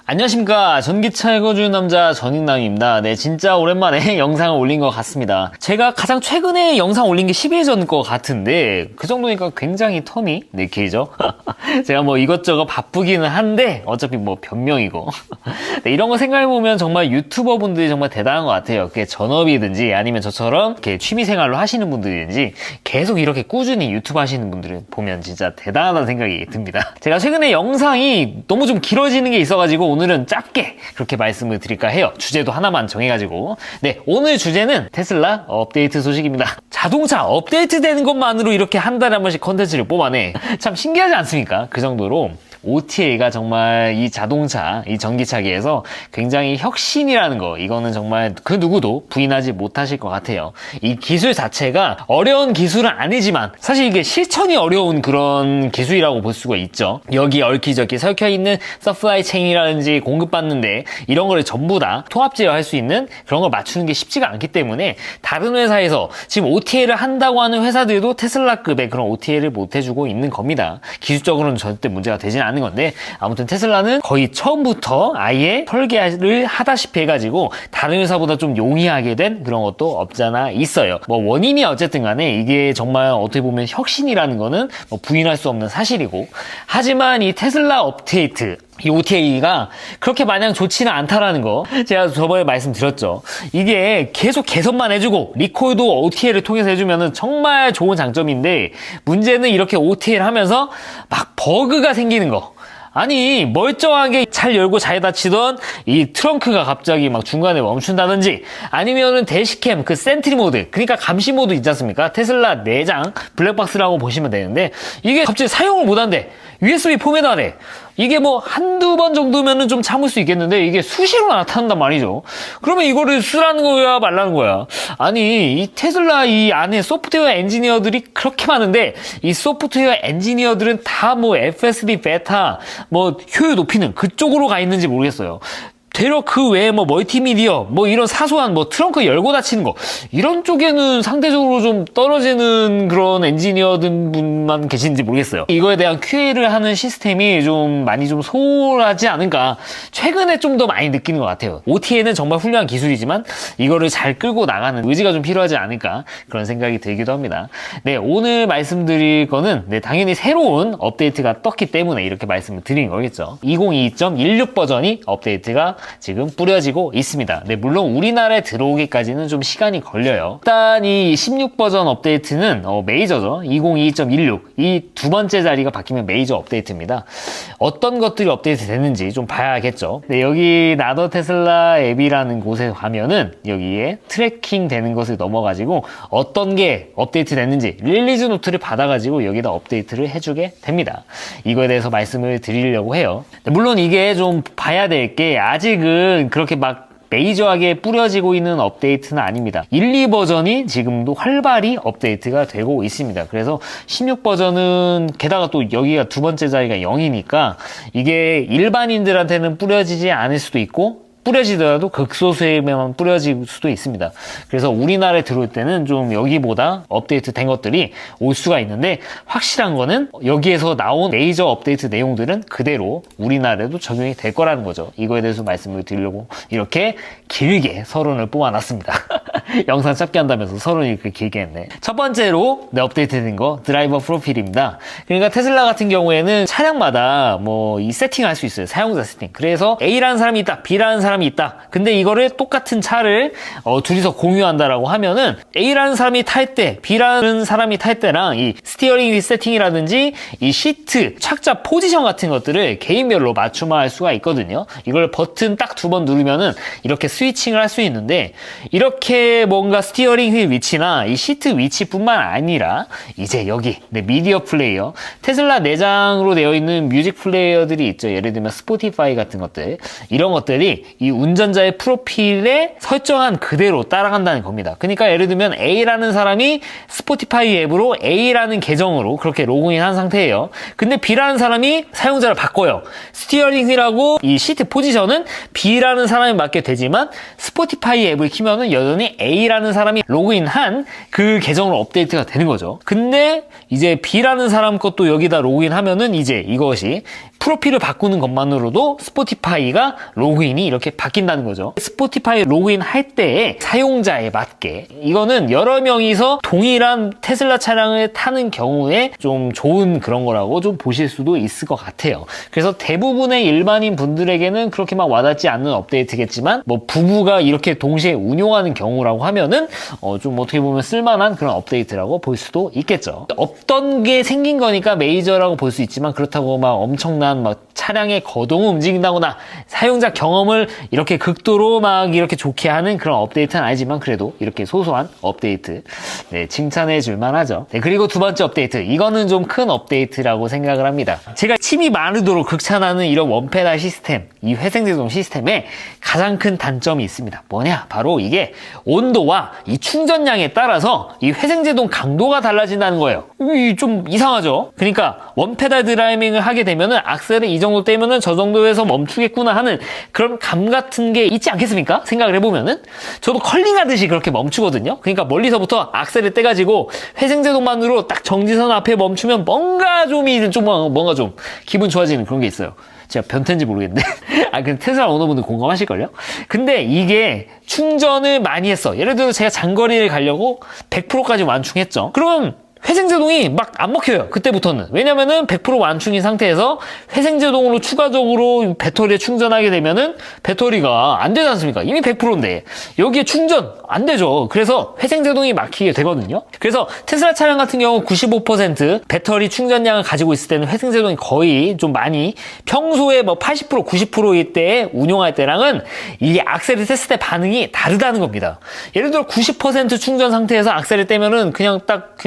안녕하십니까. 전기차 읽어주는 남자 전인남입니다. 네, 진짜 오랜만에 영상을 올린 것 같습니다. 제가 가장 최근에 영상 올린 게 10일 전 것 같은데 그 정도니까 굉장히 텀이 길죠. 제가 뭐 이것저것 바쁘기는 한데 어차피 뭐 변명이고 네, 이런 거 생각해보면 정말 유튜버 분들이 정말 대단한 것 같아요. 그게 전업이든지 아니면 저처럼 이렇게 취미생활로 하시는 분들이든지 계속 이렇게 꾸준히 유튜브 하시는 분들을 보면 진짜 대단하다는 생각이 듭니다. 제가 최근에 영상이 너무 좀 길어지는 게 있어가지고 오늘은 짧게 그렇게 말씀을 드릴까 해요. 주제도 하나만 정해가지고. 네, 오늘 주제는 테슬라 업데이트 소식입니다. 자동차 업데이트 되는 것만으로 이렇게 한 달에 한 번씩 컨텐츠를 뽑아내. 참 신기하지 않습니까? 그 정도로 OTA가 정말 이 자동차, 이 전기차계에서 굉장히 혁신이라는 거, 이거는 정말 그 누구도 부인하지 못하실 것 같아요. 이 기술 자체가 어려운 기술은 아니지만 사실 이게 실천이 어려운 그런 기술이라고 볼 수가 있죠. 여기 얽히저기 설켜있는 서플라이 체인이라든지 공급받는데 이런 거를 전부 다 통합 제어할 수 있는 그런 걸 맞추는 게 쉽지가 않기 때문에 다른 회사에서 지금 OTA를 한다고 하는 회사들도 테슬라급의 그런 OTA를 못 해주고 있는 겁니다. 기술적으로는 절대 문제가 되진 않는 건데 아무튼 테슬라는 거의 처음부터 아예 설계를 하다시피 해가지고 다른 회사보다 좀 용이하게 된 그런 것도 없잖아 있어요. 뭐 원인이 어쨌든 간에 이게 정말 어떻게 보면 혁신이라는 거는 뭐 부인할 수 없는 사실이고, 하지만 이 테슬라 업데이트 이 OTA가 그렇게 마냥 좋지는 않다라는 거 제가 저번에 말씀드렸죠. 이게 계속 개선만 해주고 리콜도 OTA를 통해서 해주면 정말 좋은 장점인데 문제는 이렇게 OTA를 하면서 막 버그가 생기는 거. 아니 멀쩡하게 잘 열고 잘 닫히던 이 트렁크가 갑자기 막 중간에 멈춘다든지 아니면은 대시캠 그 센트리 모드, 그러니까 감시 모드 있지 않습니까? 테슬라 내장 블랙박스라고 보시면 되는데 이게 갑자기 사용을 못한대. USB 포맷하래. 이게 뭐 한두 번 정도면은 좀 참을 수 있겠는데 이게 수시로 나타난단 말이죠. 그러면 이거를 쓰라는 거야 말라는 거야. 아니 이 테슬라 이 안에 소프트웨어 엔지니어들이 그렇게 많은데 이 소프트웨어 엔지니어들은 다 뭐 FSD 베타 뭐 효율 높이는 그쪽으로 가 있는지 모르겠어요. 되려 그 외에 뭐 멀티미디어 뭐 이런 사소한 뭐 트렁크 열고 닫히는 거 이런 쪽에는 상대적으로 좀 떨어지는 그런 엔지니어분만 계신지 모르겠어요. 이거에 대한 QA를 하는 시스템이 좀 많이 좀 소홀하지 않은가 최근에 좀 더 많이 느끼는 것 같아요. OTA는 정말 훌륭한 기술이지만 이거를 잘 끌고 나가는 의지가 좀 필요하지 않을까 그런 생각이 들기도 합니다. 네, 오늘 말씀드릴 거는 당연히 새로운 업데이트가 떴기 때문에 이렇게 말씀을 드린 거겠죠. 2022.16 버전이 업데이트가 지금 뿌려지고 있습니다. 네, 물론 우리나라에 들어오기까지는 좀 시간이 걸려요. 일단 이 16 버전 업데이트는 메이저죠. 2022.16 이 두 번째 자리가 바뀌면 메이저 업데이트입니다. 어떤 것들이 업데이트 됐는지 좀 봐야겠죠. 네, 여기 나더 테슬라 앱이라는 곳에 가면은 여기에 트래킹 되는 것을 넘어가지고 어떤 게 업데이트 됐는지 릴리즈 노트를 받아가지고 여기다 업데이트를 해주게 됩니다. 이거에 대해서 말씀을 드리려고 해요. 네, 물론 이게 좀 봐야 될 게 아직은 그렇게 막 메이저하게 뿌려지고 있는 업데이트는 아닙니다. 1, 2버전이 지금도 활발히 업데이트가 되고 있습니다. 그래서 16 버전은 게다가 또 여기가 두 번째 자리가 0이니까 이게 일반인들한테는 뿌려지지 않을 수도 있고 뿌려지더라도 극소수에만 뿌려질 수도 있습니다. 그래서 우리나라에 들어올 때는 좀 여기보다 업데이트 된 것들이 올 수가 있는데 확실한 거는 여기에서 나온 메이저 업데이트 내용들은 그대로 우리나라에도 적용이 될 거라는 거죠. 이거에 대해서 말씀을 드리려고 이렇게 길게 서론을 뽑아놨습니다. 영상 짧게 한다면서 서론이 이렇게 길게 했네. 첫 번째로 업데이트 된 거 드라이버 프로필입니다. 그러니까 테슬라 같은 경우에는 차량마다 뭐 이 세팅할 수 있어요. 사용자 세팅. 그래서 A라는 사람이 있다, B라는 사람이 있다. 근데 이거를 똑같은 차를 둘이서 공유한다라고 하면은 A라는 사람이 탈 때, B라는 사람이 탈 때랑 이 스티어링 휠 세팅이라든지 이 시트, 착자 포지션 같은 것들을 개인별로 맞춤화할 수가 있거든요. 이걸 버튼 딱 두 번 누르면은 이렇게 스위칭을 할 수 있는데 이렇게 뭔가 스티어링 휠 위치나 이 시트 위치뿐만 아니라 이제 여기 미디어 플레이어, 테슬라 내장으로 되어 있는 뮤직 플레이어들이 있죠. 예를 들면 스포티파이 같은 것들, 이런 것들이 이 운전자의 프로필에 설정한 그대로 따라간다는 겁니다. 그러니까 예를 들면 A라는 사람이 스포티파이 앱으로 A라는 계정으로 그렇게 로그인한 상태예요. 근데 B라는 사람이 사용자를 바꿔요. 스티어링 휠하고 이 시트 포지션은 B라는 사람이 맡게 되지만 스포티파이 앱을 키면은 여전히 A라는 사람이 로그인한 그 계정으로 업데이트가 되는 거죠. 근데 이제 B라는 사람 것도 여기다 로그인하면은 이제 이것이 프로필을 바꾸는 것만으로도 스포티파이가 로그인이 이렇게 바뀐다는 거죠. 스포티파이 로그인 할 때에 사용자에 맞게 이거는 여러 명이서 동일한 테슬라 차량을 타는 경우에 좀 좋은 그런 거라고 좀 보실 수도 있을 것 같아요. 그래서 대부분의 일반인 분들에게는 그렇게 막 와닿지 않는 업데이트겠지만 뭐 부부가 이렇게 동시에 운용하는 경우라고 하면은 좀 어떻게 보면 쓸만한 그런 업데이트라고 볼 수도 있겠죠. 없던 게 생긴 거니까 메이저라고 볼 수 있지만 그렇다고 막 엄청난 막 차량의 거동을 움직인다거나 사용자 경험을 이렇게 극도로 막 이렇게 좋게 하는 그런 업데이트는 아니지만 그래도 이렇게 소소한 업데이트 네, 칭찬해 줄 만하죠. 네, 그리고 두 번째 업데이트 이거는 좀 큰 업데이트라고 생각을 합니다. 제가 침이 마르도록 극찬하는 이런 원페달 시스템 이 회생제동 시스템에 가장 큰 단점이 있습니다. 뭐냐? 바로 이게 온도와 이 충전량에 따라서 이 회생제동 강도가 달라진다는 거예요. 좀 이상하죠? 그러니까 원페달 드라이빙을 하게 되면은 악셀을 이 정도 떼면은 저 정도에서 멈추겠구나 하는 그런 감 같은 게 있지 않겠습니까? 생각을 해보면은 저도 컬링하듯이 그렇게 멈추거든요. 그러니까 멀리서부터 악셀을 떼가지고 회생제동만으로 딱 정지선 앞에 멈추면 뭔가 좀 기분 좋아지는 그런 게 있어요. 제가 변태인지 모르겠는데 근데 테슬라 오너분들 공감하실걸요? 근데 이게 충전을 많이 했어. 예를 들어 제가 장거리를 가려고 100%까지 완충했죠. 그러면 회생제동이 막 안 먹혀요. 그때부터는. 왜냐면은 100% 완충인 상태에서 회생제동으로 추가적으로 배터리에 충전하게 되면은 배터리가 안 되지 않습니까? 이미 100%인데 여기에 충전 안 되죠. 그래서 회생제동이 막히게 되거든요. 그래서 테슬라 차량 같은 경우 95% 배터리 충전량을 가지고 있을 때는 회생제동이 거의 좀 많이 평소에 뭐 80% 90%일 때 운용할 때랑은 이게 악셀을 뗐을 때 반응이 다르다는 겁니다. 예를 들어 90% 충전 상태에서 악셀을 떼면은 그냥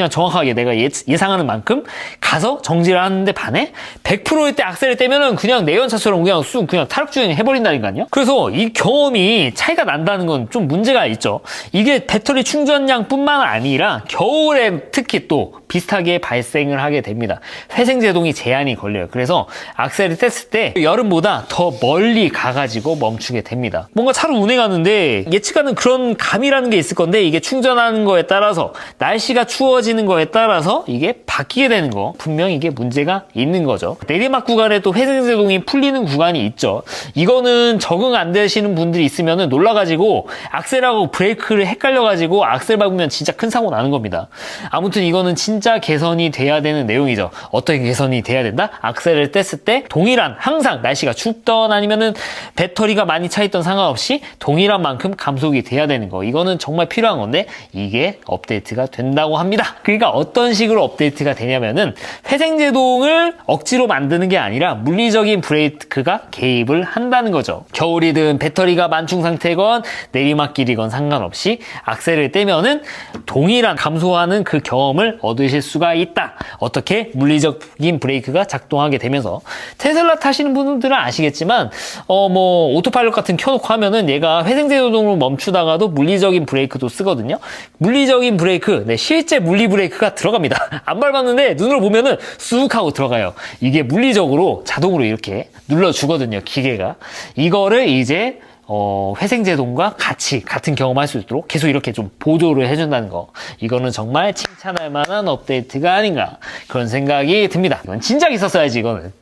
정확하게 내가 예상하는 만큼 가서 정지를 하는데 반해 100%일 때 악셀을 떼면은 그냥 내연차처럼 그냥 타락주행 해버린다니까요. 그래서 이 경험이 차이가 난다는 건 좀 문제가 있죠. 이게 배터리 충전량 뿐만 아니라 겨울에 특히 또 비슷하게 발생을 하게 됩니다. 회생제동이 제한이 걸려요. 그래서 악셀을 뗐을 때 여름보다 더 멀리 가가지고 멈추게 됩니다. 뭔가 차를 운행하는데 예측하는 그런 감이라는 게 있을 건데 이게 충전하는 거에 따라서 날씨가 추워지는 거에 따라서 이게 바뀌게 되는 거 분명히 이게 문제가 있는 거죠. 내리막 구간에 또 회생제동이 풀리는 구간이 있죠. 이거는 적응 안 되시는 분들이 있으면 놀라가지고 악셀하고 브레이크를 헷갈려가지고 악셀 밟으면 진짜 큰 사고 나는 겁니다. 아무튼 이거는 진짜 개선이 돼야 되는 내용이죠. 어떻게 개선이 돼야 된다? 악셀을 뗐을 때 동일한 항상 날씨가 춥던 아니면은 배터리가 많이 차있던 상관없이 동일한 만큼 감속이 돼야 되는 거. 이거는 정말 필요한 건데 이게 업데이트가 된다고 합니다. 그러니까 어떤 식으로 업데이트가 되냐면은 회생제동을 억지로 만드는 게 아니라 물리적인 브레이크가 개입을 한다는 거죠. 겨울이든 배터리가 만충 상태건 내리막길이건 상관없이 악셀을 떼면은 동일한 감소하는 그 경험을 얻으실 수가 있다. 어떻게? 물리적인 브레이크가 작동하게 되면서 테슬라 타시는 분들은 아시겠지만 뭐 오토파일럿 같은 켜놓고 하면은 얘가 회생제동으로 멈추다가도 물리적인 브레이크도 쓰거든요. 물리적인 브레이크, 네, 실제 물리 브레이크가 들어갑니다. 안 밟았는데 눈으로 보면은 쑥 하고 들어가요. 이게 물리적으로 자동으로 이렇게 눌러주거든요. 기계가. 이거를 이제 회생제동과 같은 경험할 수 있도록 계속 이렇게 좀 보조를 해준다는 거. 이거는 정말 칭찬할 만한 업데이트가 아닌가. 그런 생각이 듭니다. 이건 진작 있었어야지, 이거는.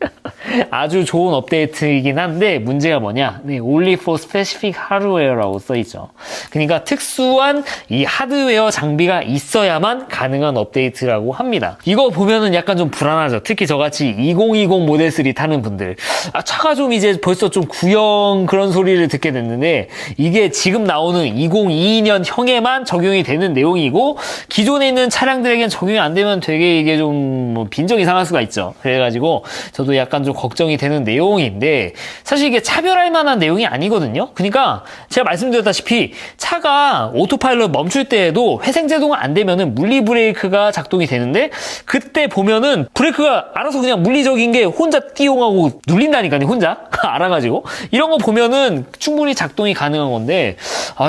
아주 좋은 업데이트이긴 한데, 문제가 뭐냐? 네, only for specific hardware라고 써있죠. 그러니까 특수한 이 하드웨어 장비가 있어야만 가능한 업데이트라고 합니다. 이거 보면은 약간 좀 불안하죠. 특히 저같이 2020 모델 3 타는 분들. 차가 좀 이제 벌써 좀 구형 그런 소리를 듣게 됐는데 이게 지금 나오는 2022년 형에만 적용이 되는 내용이고 기존에 있는 차량들에겐 적용이 안 되면 되게 이게 좀 뭐 빈정이 상할 수가 있죠. 그래가지고 저도 약간 좀 걱정이 되는 내용인데 사실 이게 차별할 만한 내용이 아니거든요. 그러니까 제가 말씀드렸다시피 차가 오토파일럿 멈출 때에도 회생제동이 안 되면은 물리 브레이크가 작동이 되는데 그때 보면은 브레이크가 알아서 그냥 물리적인 게 혼자 띠용하고 눌린다니까요. 혼자 알아가지고 이런 거 보면은 충분히 작동이 가능한 건데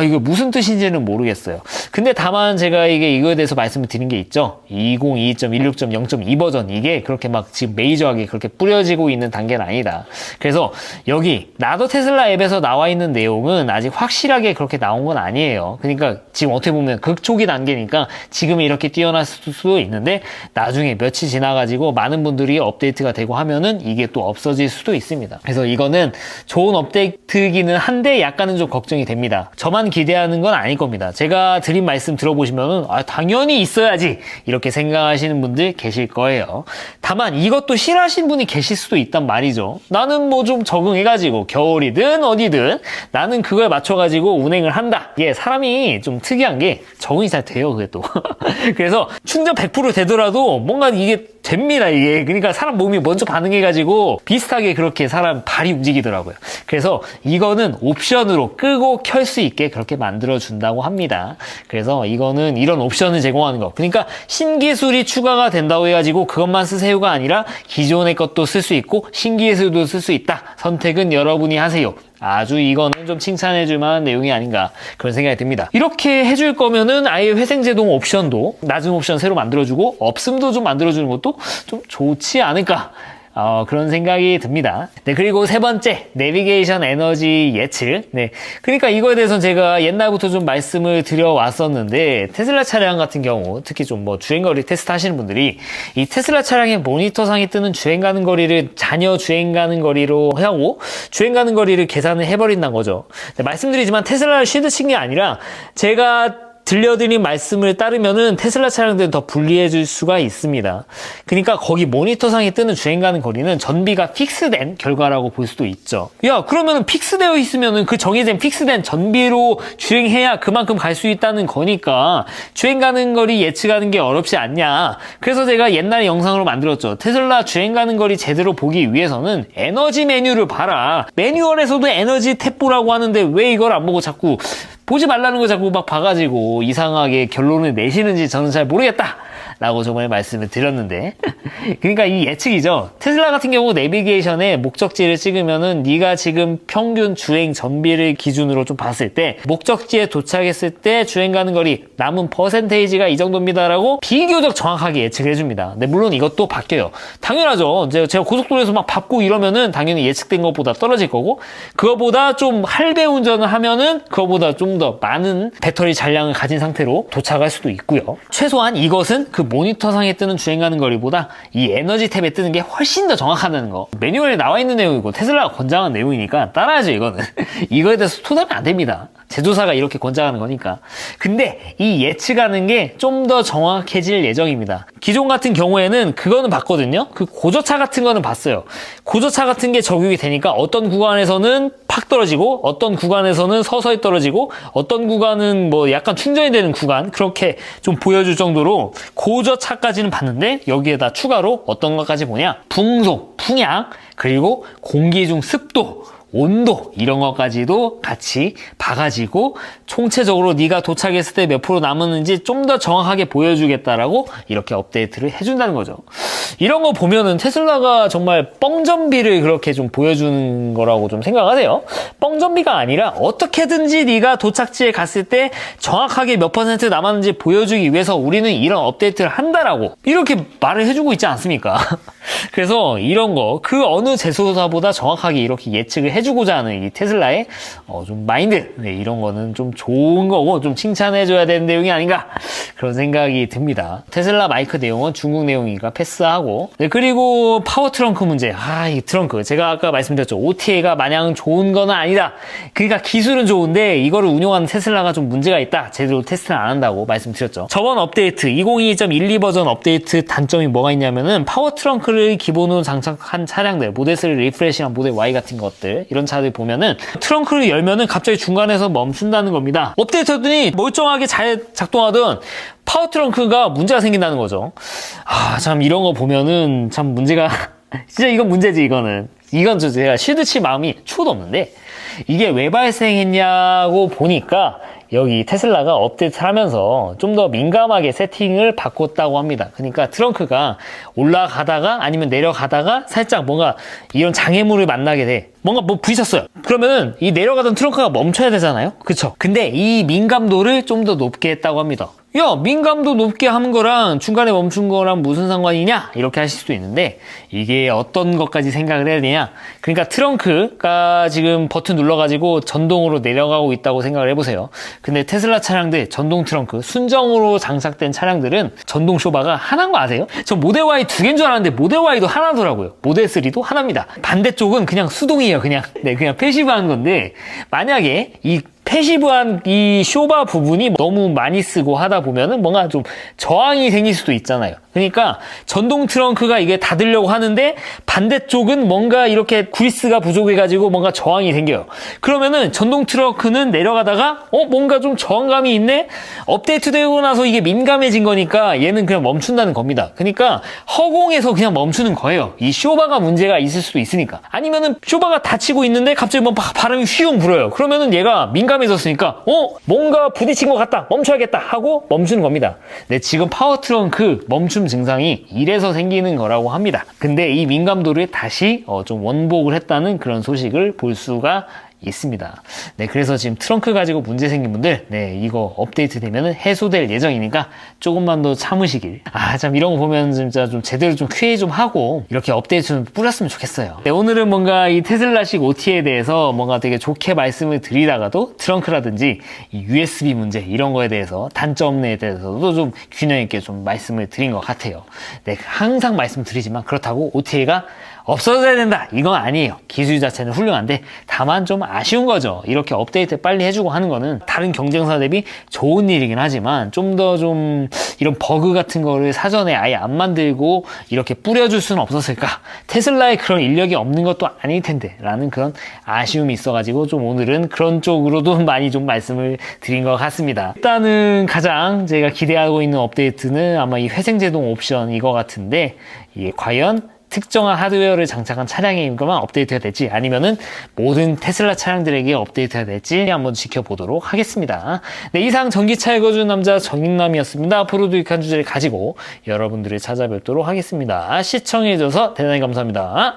이거 무슨 뜻인지는 모르겠어요. 근데 다만 제가 이거에 대해서 말씀을 드린 게 있죠. 2022.16.0.2 버전 이게 그렇게 막 지금 메이저하게 그렇게 뿌려지고 있는 단계는 아니다. 그래서 여기 나도 테슬라 앱에서 나와 있는 내용은 아직 확실하게 그렇게 나온 건 아니에요. 그러니까 지금 어떻게 보면 극초기 단계니까 지금 이렇게 뛰어났을 수도 있는데 나중에 며칠 지나가지고 많은 분들이 업데이트가 되고 하면은 이게 또 없어질 수도 있습니다. 그래서 이거는 좋은 업데이트기는 한데 약간은 좀 걱정이 됩니다. 저만 기대하는 건 아닐 겁니다. 제가 드린 말씀 들어보시면은 당연히 있어야지 이렇게 생각하시는 분들 계실 거예요. 다만 이것도 싫어하시는 분이 계실 수도 있단 말이죠. 나는 뭐 좀 적응해가지고 겨울이든 어디든 나는 그거에 맞춰가지고 운행을 한다. 이게 사람이 좀 특이한 게 적응이 잘 돼요, 그게 또. 그래서 충전 100% 되더라도 뭔가 이게 됩니다, 이게. 그러니까 사람 몸이 먼저 반응해가지고 비슷하게 그렇게 사람 발이 움직이더라고요. 그래서 이거는 옵션으로 끄고 켤 수 있게 그렇게 만들어준다고 합니다. 그래서 이거는 이런 옵션을 제공하는 거. 그러니까 신기술이 추가가 된다고 해가지고 그것만 쓰세요가 아니라 기존의 것도 쓸 수 있고 신기술도 쓸 수 있다. 선택은 여러분이 하세요. 아주 이거는 좀 칭찬해줄 만한 내용이 아닌가 그런 생각이 듭니다. 이렇게 해줄 거면은 아예 회생제동 옵션도 낮은 옵션 새로 만들어주고 없음도 좀 만들어주는 것도 좀 좋지 않을까 그런 생각이 듭니다. 네, 그리고 세 번째, 내비게이션 에너지 예측. 네, 그러니까 이거에 대해서는 제가 옛날부터 좀 말씀을 드려왔었는데, 테슬라 차량 같은 경우, 특히 좀 뭐 주행거리 테스트 하시는 분들이, 이 테슬라 차량의 모니터상에 뜨는 주행 가는 거리를 잔여 주행 가는 거리로 하고, 주행 가는 거리를 계산을 해버린다는 거죠. 네, 말씀드리지만 테슬라를 쉴드 친 게 아니라, 제가 들려드린 말씀을 따르면은 테슬라 차량들은 더 불리해질 수가 있습니다. 그러니까 거기 모니터상에 뜨는 주행 가는 거리는 전비가 픽스된 결과라고 볼 수도 있죠. 야, 그러면은 픽스되어 있으면은 그 정해진 픽스된 전비로 주행해야 그만큼 갈 수 있다는 거니까 주행 가는 거리 예측하는 게 어렵지 않냐. 그래서 제가 옛날에 영상으로 만들었죠. 테슬라 주행 가는 거리 제대로 보기 위해서는 에너지 메뉴를 봐라. 매뉴얼에서도 에너지 탭 보라고 하는데 왜 이걸 안 보고 자꾸 보지 말라는 거 자꾸 막 봐가지고 이상하게 결론을 내시는지 저는 잘 모르겠다 라고 저번에 말씀을 드렸는데 그러니까 이 예측이죠. 테슬라 같은 경우 내비게이션에 목적지를 찍으면은 네가 지금 평균 주행 전비를 기준으로 좀 봤을 때 목적지에 도착했을 때 주행 가는 거리 남은 퍼센테이지가 이 정도입니다라고 비교적 정확하게 예측을 해줍니다. 근데 물론 이것도 바뀌어요. 당연하죠. 제가 고속도로에서 막 밟고 이러면은 당연히 예측된 것보다 떨어질 거고 그거보다 좀 할배 운전을 하면은 그거보다 좀 더 많은 배터리 잔량을 가진 상태로 도착할 수도 있고요. 최소한 이것은 그 모니터상에 뜨는 주행 가는 거리보다 이 에너지 탭에 뜨는 게 훨씬 더 정확하다는 거. 매뉴얼에 나와 있는 내용이고 테슬라가 권장한 내용이니까 따라야죠, 이거는. 이거에 대해서 토달면 안 됩니다. 제조사가 이렇게 권장하는 거니까. 근데 이 예측하는 게 좀 더 정확해질 예정입니다. 기존 같은 경우에는 그거는 봤거든요. 그 고저차 같은 거는 봤어요. 고저차 같은 게 적용이 되니까 어떤 구간에서는 팍 떨어지고 어떤 구간에서는 서서히 떨어지고 어떤 구간은 뭐 약간 충전이 되는 구간 그렇게 좀 보여줄 정도로 고저차까지는 봤는데 여기에다 추가로 어떤 것까지 보냐? 풍속, 풍향, 그리고 공기 중 습도, 온도 이런 것까지도 같이 봐가지고 총체적으로 네가 도착했을 때 몇 프로 남았는지 좀 더 정확하게 보여주겠다라고 이렇게 업데이트를 해준다는 거죠. 이런 거 보면은 테슬라가 정말 뻥전비를 그렇게 좀 보여주는 거라고 좀 생각하세요. 뻥전비가 아니라 어떻게든지 네가 도착지에 갔을 때 정확하게 몇 퍼센트 남았는지 보여주기 위해서 우리는 이런 업데이트를 한다라고 이렇게 말을 해주고 있지 않습니까? 그래서 이런 거 그 어느 제조사보다 정확하게 이렇게 예측을 해주고자 하는 이 테슬라의 좀 마인드 이런 거는 좀 좋은 거고 좀 칭찬해줘야 되는 내용이 아닌가 그런 생각이 듭니다. 테슬라 마이크 내용은 중국 내용이니까 패스하고 그리고 파워 트렁크 문제 이 트렁크 제가 아까 말씀드렸죠. OTA가 마냥 좋은 거는 아니다. 그러니까 기술은 좋은데 이거를 운용하는 테슬라가 좀 문제가 있다. 제대로 테스트를 안 한다고 말씀드렸죠. 저번 업데이트 2022.12 버전 업데이트 단점이 뭐가 있냐면은 파워 트렁크를 기본으로 장착한 차량들 모델 3 리프레시랑 모델 Y 같은 것들 이런 차들 보면은 트렁크를 열면은 갑자기 중간에서 멈춘다는 겁니다. 업데이트 했더니 멀쩡하게 잘 작동하던 파워 트렁크가 문제가 생긴다는 거죠. 참 이런 거 보면은 참 문제가 진짜 이건 문제지 이건 제가 실드칠 마음이 추호도 없는데 이게 왜 발생했냐고 보니까 여기 테슬라가 업데이트를 하면서 좀 더 민감하게 세팅을 바꿨다고 합니다. 그러니까 트렁크가 올라가다가 아니면 내려가다가 살짝 뭔가 이런 장애물을 만나게 돼. 뭔가 뭐 부딪혔어요. 그러면은 이 내려가던 트렁크가 멈춰야 되잖아요. 그쵸? 근데 이 민감도를 좀 더 높게 했다고 합니다. 야, 민감도 높게 한 거랑 중간에 멈춘 거랑 무슨 상관이냐? 이렇게 하실 수도 있는데 이게 어떤 것까지 생각을 해야 되냐? 그러니까 트렁크가 지금 버튼 눌러가지고 전동으로 내려가고 있다고 생각을 해보세요. 근데 테슬라 차량들 전동 트렁크 순정으로 장착된 차량들은 전동 쇼바가 하나인 거 아세요? 저 모델 Y 2개인 줄 알았는데 모델 Y도 하나더라고요. 모델 3도 하나입니다. 반대쪽은 그냥 수동이에요. 그냥 패시브한 건데 만약에 이 패시브한 이 쇼바 부분이 너무 많이 쓰고 하다 보면은 뭔가 좀 저항이 생길 수도 있잖아요. 그러니까 전동 트렁크가 이게 닫으려고 하는데 반대쪽은 뭔가 이렇게 그리스가 부족해가지고 뭔가 저항이 생겨요. 그러면은 전동 트렁크는 내려가다가 뭔가 좀 저항감이 있네? 업데이트 되고 나서 이게 민감해진 거니까 얘는 그냥 멈춘다는 겁니다. 그러니까 허공에서 그냥 멈추는 거예요. 이 쇼바가 문제가 있을 수도 있으니까. 아니면은 쇼바가 닫히고 있는데 갑자기 뭐 바람이 휘웅 불어요. 그러면은 얘가 민감해졌으니까 뭔가 부딪힌 것 같다. 멈춰야겠다 하고 멈추는 겁니다. 네, 지금 파워 트렁크 멈춤 증상이 이래서 생기는 거라고 합니다. 근데 이 민감도를 다시 좀 원복을 했다는 그런 소식을 볼 수가 있습니다. 네, 그래서 지금 트렁크 가지고 문제 생긴 분들, 네, 이거 업데이트 되면은 해소될 예정이니까 조금만 더 참으시길. 참 이런 거 보면 진짜 좀 제대로 좀 퀴즈 좀 하고 이렇게 업데이트 좀 뿌렸으면 좋겠어요. 네, 오늘은 뭔가 이 테슬라식 OT에 대해서 뭔가 되게 좋게 말씀을 드리다가도 트렁크라든지 이 USB 문제 이런 거에 대해서 단점에 대해서도 좀 균형 있게 좀 말씀을 드린 것 같아요. 네, 항상 말씀드리지만 그렇다고 OTA가 없어져야 된다 이건 아니에요. 기술 자체는 훌륭한데 다만 좀 아쉬운 거죠. 이렇게 업데이트 빨리 해주고 하는 거는 다른 경쟁사 대비 좋은 일이긴 하지만 좀 더 좀 이런 버그 같은 거를 사전에 아예 안 만들고 이렇게 뿌려줄 수는 없었을까? 테슬라에 그런 인력이 없는 것도 아닐 텐데 라는 그런 아쉬움이 있어가지고 좀 오늘은 그런 쪽으로도 많이 좀 말씀을 드린 것 같습니다. 일단은 가장 제가 기대하고 있는 업데이트는 아마 이 회생제동 옵션 이거 같은데 이게 과연 특정한 하드웨어를 장착한 차량에만 업데이트가 될지 아니면은 모든 테슬라 차량들에게 업데이트가 될지 한번 지켜보도록 하겠습니다. 네, 이상 전기차 읽어주는 남자 정익남이었습니다. 앞으로도 유익한 주제를 가지고 여러분들을 찾아뵙도록 하겠습니다. 시청해주셔서 대단히 감사합니다.